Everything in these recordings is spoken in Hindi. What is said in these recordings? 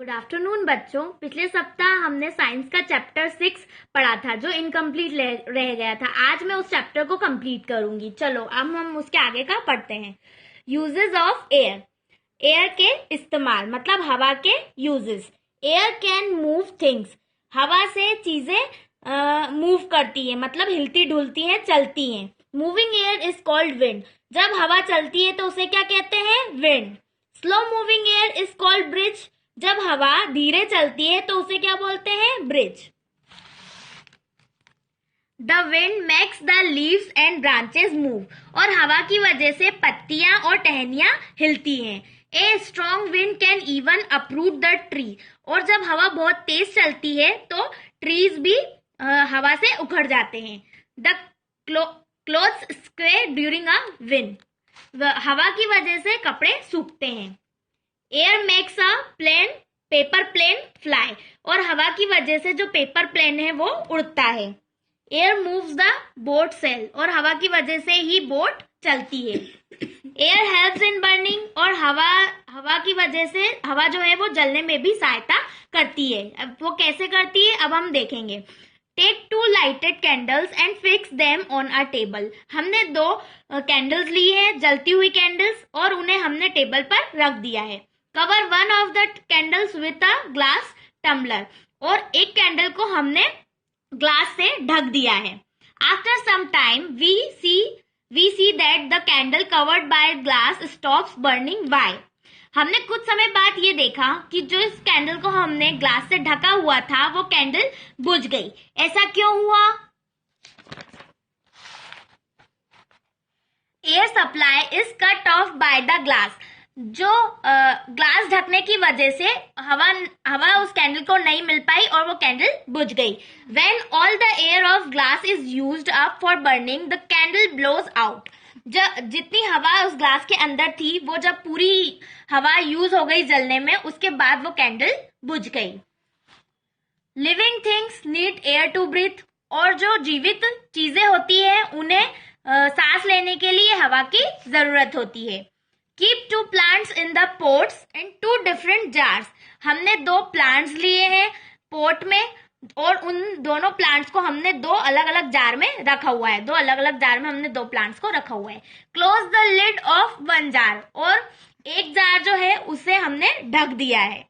गुड आफ्टरनून बच्चों। पिछले सप्ताह हमने साइंस का चैप्टर 6 पढ़ा था जो इनकम्प्लीट रह गया था। आज मैं उस चैप्टर को कंप्लीट करूंगी। चलो अब हम उसके आगे का पढ़ते हैं। Uses of air. एयर के इस्तेमाल मतलब हवा के uses. Air can move things. हवा से चीजें मूव करती है मतलब हिलती डुलती हैं, चलती हैं। Moving air is called wind. जब हवा चलती है तो उसे क्या कहते हैं? Wind. Slow moving air is called bridge. जब हवा धीरे चलती है तो उसे क्या बोलते हैं? Bridge. The wind makes the leaves and branches move. और हवा की वजह से पत्तियां और टहनियां हिलती हैं। A strong wind can even uproot the tree. और जब हवा बहुत तेज चलती है तो ट्रीज भी हवा से उखड़ जाते हैं। The clothes sway during a wind. हवा की वजह से कपड़े सूखते हैं। Air makes a plane paper plane fly. और हवा की वजह से जो पेपर प्लेन है वो उड़ता है। Air moves the boat sail. और हवा की वजह से ही बोट चलती है। Air helps in burning. और हवा की वजह से हवा जो है वो जलने में भी सहायता करती है। अब वो कैसे करती है अब हम देखेंगे। Take 2 lighted candles and fix them on a table. हमने 2 कैंडल्स ली है, जलती हुई कैंडल्स, और उन्हें हमने टेबल पर रख दिया है। Cover one of the candles with a glass tumbler. और एक कैंडल को हमने ग्लास से ढक दिया है। After some time we see that the candle covered by glass stops burning. Why? हमने कुछ समय बाद ये देखा कि जो इस कैंडल को हमने ग्लास से ढका हुआ था वो कैंडल बुझ गई। ऐसा क्यों हुआ? Air supply is cut off by the glass. जो ग्लास ढकने की वजह से हवा उस कैंडल को नहीं मिल पाई और वो कैंडल बुझ गई। When all the air of glass is used up for burning, the candle blows out. जितनी हवा उस ग्लास के अंदर थी वो जब पूरी हवा यूज हो गई जलने में, उसके बाद वो कैंडल बुझ गई। Living things need air to breathe. और जो जीवित चीजें होती है उन्हें सांस लेने के लिए हवा की जरूरत होती है। Keep 2 plants in the pots in 2 different jars. हमने 2 प्लांट्स लिए हैं पोट में और उन दोनों प्लांट्स को हमने 2 अलग अलग जार में रखा हुआ है। 2 अलग अलग जार में हमने 2 प्लांट्स को रखा हुआ है। Close the lid of 1 jar. और एक जार जो है उसे हमने ढक दिया है।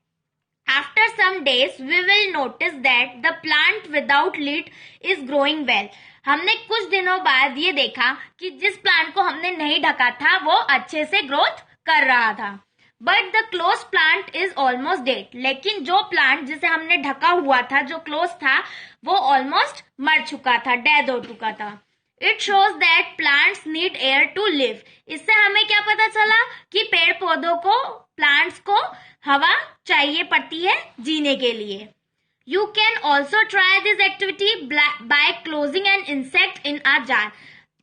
After some days we will notice that the plant without lid is growing well. हमने कुछ दिनों बाद ये देखा कि जिस प्लांट को हमने नहीं ढका था वो अच्छे से ग्रोथ कर रहा था। But the close plant is almost dead. लेकिन जो प्लांट जिसे हमने ढका हुआ था, जो क्लोज था, वो ऑलमोस्ट मर चुका था, डेड हो चुका था। It shows that plants need air to live. इससे हमें क्या पता चला कि पेड़ पौधों को, प्लांट्स को हवा चाहिए पड़ती है जीने के लिए। You can also try this activity by closing an insect in a jar.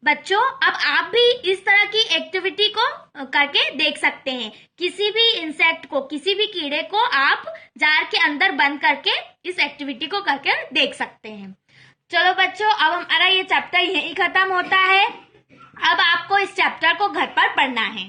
बच्चों अब आप भी इस तरह की एक्टिविटी को करके देख सकते हैं। किसी भी इंसेक्ट को, किसी भी कीड़े को आप जार के अंदर बंद करके इस एक्टिविटी को करके देख सकते हैं। चलो बच्चों अब हमारा ये चैप्टर यहीं खत्म होता है। अब आपको इस चैप्टर को घर पर पढ़ना है।